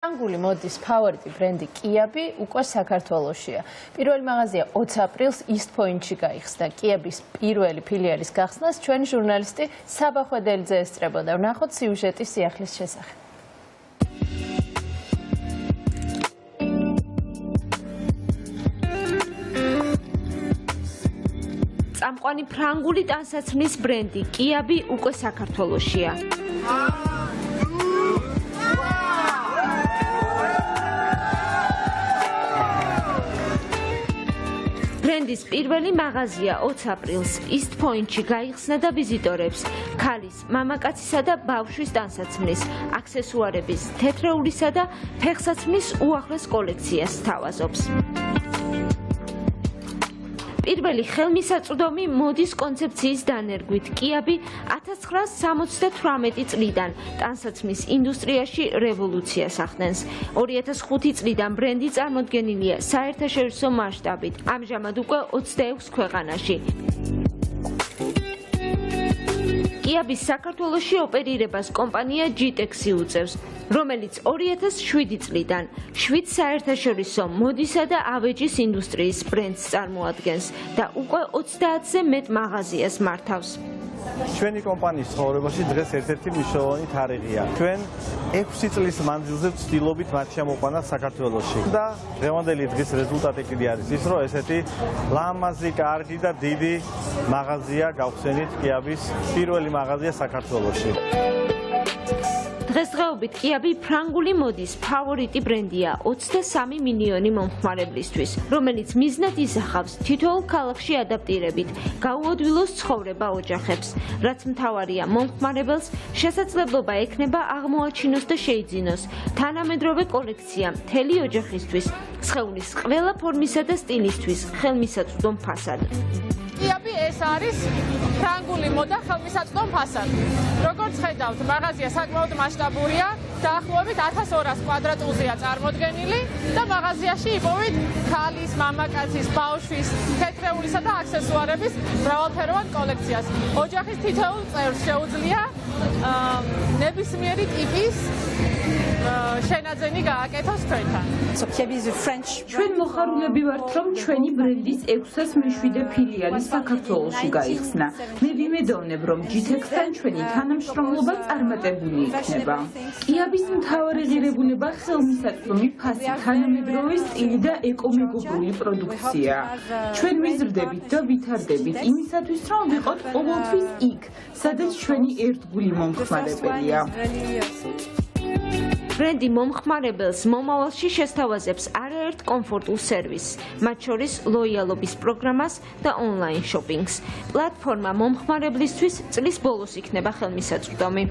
ფრანგული მოდის ფავორიტი ბრენდი კიაბი უკვე საქართველოშია. პირველი მაღაზია 20 აპრილს East Point-ში გაიხსნა. კიაბის პირველი ფილიალის გახსნას ჩვენი ჟურნალისტი საბა ხვედელიძე ესწრებოდა. ვნახოთ სიუჟეტი სიახლის შესახებ. წამყვანი ფრანგული ტანსაცმლის ბრენდი კიაბი უკვე საქართველოშია. ბრენდის პირველი მაღაზია 20 აპრილს East Point-ში გაიხსნა და ვიზიტორებს ქალის, მამაკაცისა და ბავშვის ტანსაცმლის, აქსესუარების, თეთრეულისა და ფეხსაცმლის უახლეს კოლექციას სთავაზობს. პირველი ხელმისაწვდომი მოდის კონცეფციის დანერგვით კიაბი 1978 წლიდან ტანსაცმლის ინდუსტრიაში რევოლუციას ახდენს. 2005 წლიდან ბრენდი წარმოდგენილია საერთაშორისო მასშტაბით, ამჟამად უკვე 26 ქვეყანაში. კიაბის საქართველოში ოპერირებას კომპანია GTEX-ი უწევს, რომელიც 2007 წლიდან 7 საერთაშორისო მოდისა და ავეჯის ინდუსტრიის ბრენდს წარმოადგენს და უკვე 30-ზე მეტ მაღაზიას მართავს. ჩვენი კომპანიის ცხოვრებაში დღეს ერთ-ერთი მნიშვნელოვანი თარიღია. ჩვენ 6 წლის მანძილზე ვცდილობით მათ შემოყვანა საქართველოში და დღევანდელი დღის რეზულტატი კიდე არის ის, რომ ესეთი ლამაზი, კარგი და დიდი მაღაზია გავხსენით კიაბის პირველი მაღაზია საქართველოში. დღესდღეობით კიაბი ფრანგული მოდის ფავორიტი ბრენდია 23 მილიონი მომხმარებლისთვის, რომელიც მიზნად ისახავს თითოეულ ქალაქში ადაპტირებით გაუადვილოს ცხოვრება ოჯახებს, რაც მთავარია მომხმარებელს შესაძლებლობა ექნება აღმოაჩინოს და შეიძინოს თანამედროვე კოლექცია მთელი ოჯახისთვის, სხეულის ყველა ფორმისა და სტილისთვის ხელმისაწვდომ ფასად. კიაბი ეს არის ფრანგული მოდა ხელმისაწვდომ ფასად. როგორც ხედავთ, მაღაზია საკმაოდ მასშტაბურია, დაახლოებით 1200 კვადრატულზეა წარმოდგენილი და მაღაზიაში იპოვით ქალის, მამაკაცის, ბავშვის, თეთრეულისა და აქსესუარების მრავალფეროვან კოლექციას. ოჯახის თითოეულ წევრს შეუძლია ნებისმიერი ტიპის შენაძენი გააკეთოს თქვენთან. ჩვენ მოხარულები ვართ, რომ ჩვენი ბრენდის 607 ფილიალი საქართველოში გაიხსნა. მე ვიმედოვნებ, რომ GTEX-თან ჩვენი თანამშრომლობა წარმატებული იქნება. კიაბის მთავარი ღირებულება ხელმისაწვდომი ფასი, თანამედროვე სტილი და ეკომეგობრული პროდუქცია. ჩვენ ვიზრდებით და ვითარდებით იმისათვის, რომ ვიყოთ ყოველთვის იქ, სადაც ჩვენი ერთგული მომხმარებელია. ბრენდი მომხმარებელს მომავალში შესთავაზებს არაერთ კომფორტულ სერვისს, მათ შორის ლოიალობის პროგრამას და ონლაინ შოპინგს. პლატფორმა მომხმარებლისთვის წლის ბოლოს იქნება ხელმისაწვდომი.